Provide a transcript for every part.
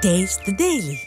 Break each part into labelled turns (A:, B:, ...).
A: Taste the Daily.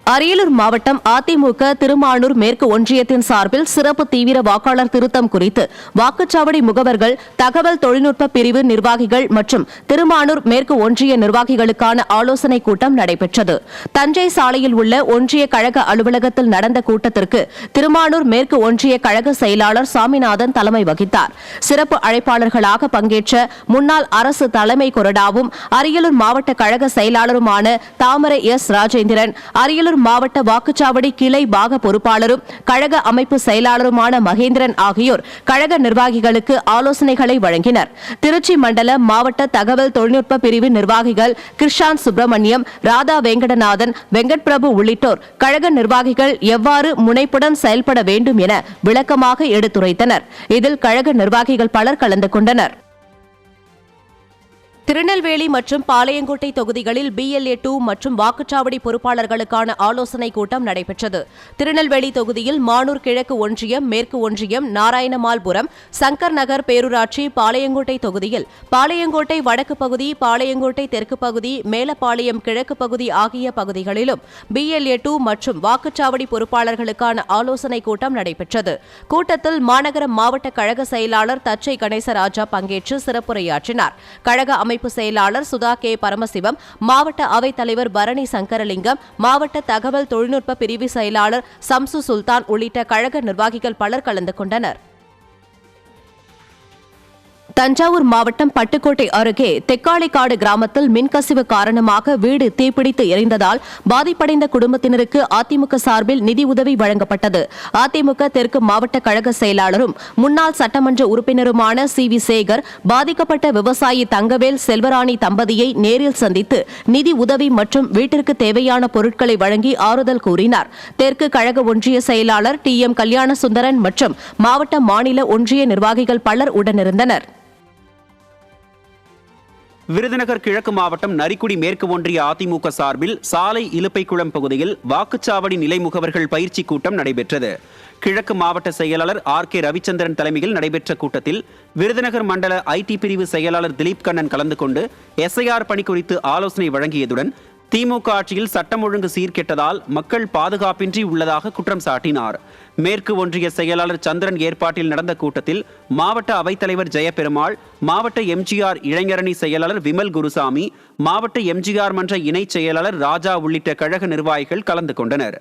B: Ariyalur மாவட்டம் அதிமுக திருமானூர் மேற்கு ஒன்றியத்தின் சார்பில் சிறப்பு தீவிர வாக்காளர் திருத்தம் குறித்து வாக்குச்சாவடி முகவர்கள், தகவல் தொழில்நுட்ப பிரிவு நிர்வாகிகள் மற்றும் திருமானூர் மேற்கு ஒன்றிய நிர்வாகிகளுக்கான ஆலோசனைக் கூட்டம் நடைபெற்றது. தஞ்சை சாலையில் உள்ள ஒன்றிய கழக அலுவலகத்தில் நடந்த கூட்டத்திற்கு திருமானூர் மேற்கு ஒன்றிய கழக செயலாளர் சாமிநாதன் தலைமை வகித்தார். சிறப்பு அழைப்பாளர்களாக பங்கேற்ற முன்னாள் அரசு தலைமை கொறடாவும் அரியலூர் மாவட்ட கழக செயலாளருமான தாமரை எஸ் ராஜேந்திரன், அரியலூர் மாவட்ட வாக்குச்சாவடி கிளை பாக பொறுப்பாளரும் கழக அமைப்பு செயலாளருமான மகேந்திரன் ஆகியோர் கழக நிர்வாகிகளுக்கு ஆலோசனைகளை வழங்கினர். திருச்சி மண்டல மாவட்ட தகவல் தொழில்நுட்ப பிரிவு நிர்வாகிகள் கிருஷாந்த் சுப்பிரமணியம், ராதா வெங்கடநாதன், வெங்கட் பிரபு உள்ளிட்டோர் கழக நிர்வாகிகள் எவ்வாறு முனைப்புடன் செயல்பட வேண்டும் என விளக்கமாக எடுத்துரைத்தனர். இதில் கழக நிர்வாகிகள் பலர் கலந்து கொண்டனர். திருநெல்வேலி மற்றும் பாளையங்கோட்டை தொகுதிகளில் BLA 2 மற்றும் வாக்குச்சாவடி பொறுப்பாளர்களுக்கான ஆலோசனைக் கூட்டம் நடைபெற்றது. திருநெல்வேலி தொகுதியில் மானூர் கிழக்கு ஒன்றியம், மேற்கு ஒன்றியம், நாராயணமால்புரம், சங்கர் நகர் பேரூராட்சி, பாளையங்கோட்டை தொகுதியில் பாளையங்கோட்டை வடக்கு பகுதி, பாளையங்கோட்டை தெற்கு பகுதி, மேலப்பாளையம் கிழக்கு பகுதி ஆகிய பகுதிகளிலும் BLA 2 மற்றும் வாக்குச்சாவடி பொறுப்பாளர்களுக்கான ஆலோசனைக் கூட்டம் நடைபெற்றது. கூட்டத்தில் மாநகர மாவட்ட கழக செயலாளர் தச்சை கணேசராஜா பங்கேற்று சிறப்புரையாற்றினார். கழக அமைப்பு செயலாளர் சுதா கே பரமசிவம், மாவட்ட அவைத் தலைவர் பரணி சங்கரலிங்கம், மாவட்ட தகவல் தொழில்நுட்ப பிரிவு செயலாளர் சம்சு சுல்தான் உள்ளிட்ட கழக நிர்வாகிகள் பலர் கலந்து கொண்டனர். தஞ்சாவூர் மாவட்டம் பட்டுக்கோட்டை அருகே தெக்காளிக்காடு கிராமத்தில் மின்கசிவு காரணமாக வீடு தீப்பிடித்து எரிந்ததால் பாதிப்படைந்த குடும்பத்தினருக்கு அதிமுக சார்பில் நிதி உதவி வழங்கப்பட்டது. அதிமுக தெற்கு மாவட்ட கழக செயலாளரும் முன்னாள் சட்டமன்ற உறுப்பினருமான CV சேகர் பாதிக்கப்பட்ட விவசாயி தங்கவேல் செல்வராணி தம்பதியை நேரில் சந்தித்து நிதி உதவி மற்றும் வீட்டிற்கு தேவையான பொருட்களை வழங்கி ஆறுதல் கூறினார். தெற்கு கழக ஒன்றிய செயலாளர் TM கல்யாணசுந்தரன் மற்றும் மாவட்ட, மாநில, ஒன்றிய நிர்வாகிகள் பலர் உடனிருந்தனர்.
C: விருதுநகர் கிழக்கு மாவட்டம் நரிக்குடி மேற்கு ஒன்றிய அதிமுக சார்பில் சாலை இலுப்பைக்குளம் பகுதியில் வாக்குச்சாவடி நிலை முகவர்கள் பயிற்சி கூட்டம் நடைபெற்றது. கிழக்கு மாவட்ட செயலாளர் RK ரவிச்சந்திரன் தலைமையில் நடைபெற்ற கூட்டத்தில் விருதுநகர் மண்டல IT பிரிவு செயலாளர் திலீப் கண்ணன் கலந்து கொண்டு SIR பணி குறித்து ஆலோசனை வழங்கியதுடன் திமுக ஆட்சியில் சட்டம் ஒழுங்கு சீர்கெட்டதால் மக்கள் பாதுகாப்பின்றி உள்ளதாக குற்றம் சாட்டினார். மேற்கு ஒன்றிய செயலாளர் சந்திரன் ஏற்பாட்டில் நடந்த கூட்டத்தில் மாவட்ட அவைத்தலைவர் ஜெயபெருமாள், மாவட்ட MGR இளைஞரணி செயலாளர் விமல் குருசாமி, மாவட்ட MGR மன்ற இணைச் செயலாளர் ராஜா உள்ளிட்ட கழக நிர்வாகிகள் கலந்து கொண்டனர்.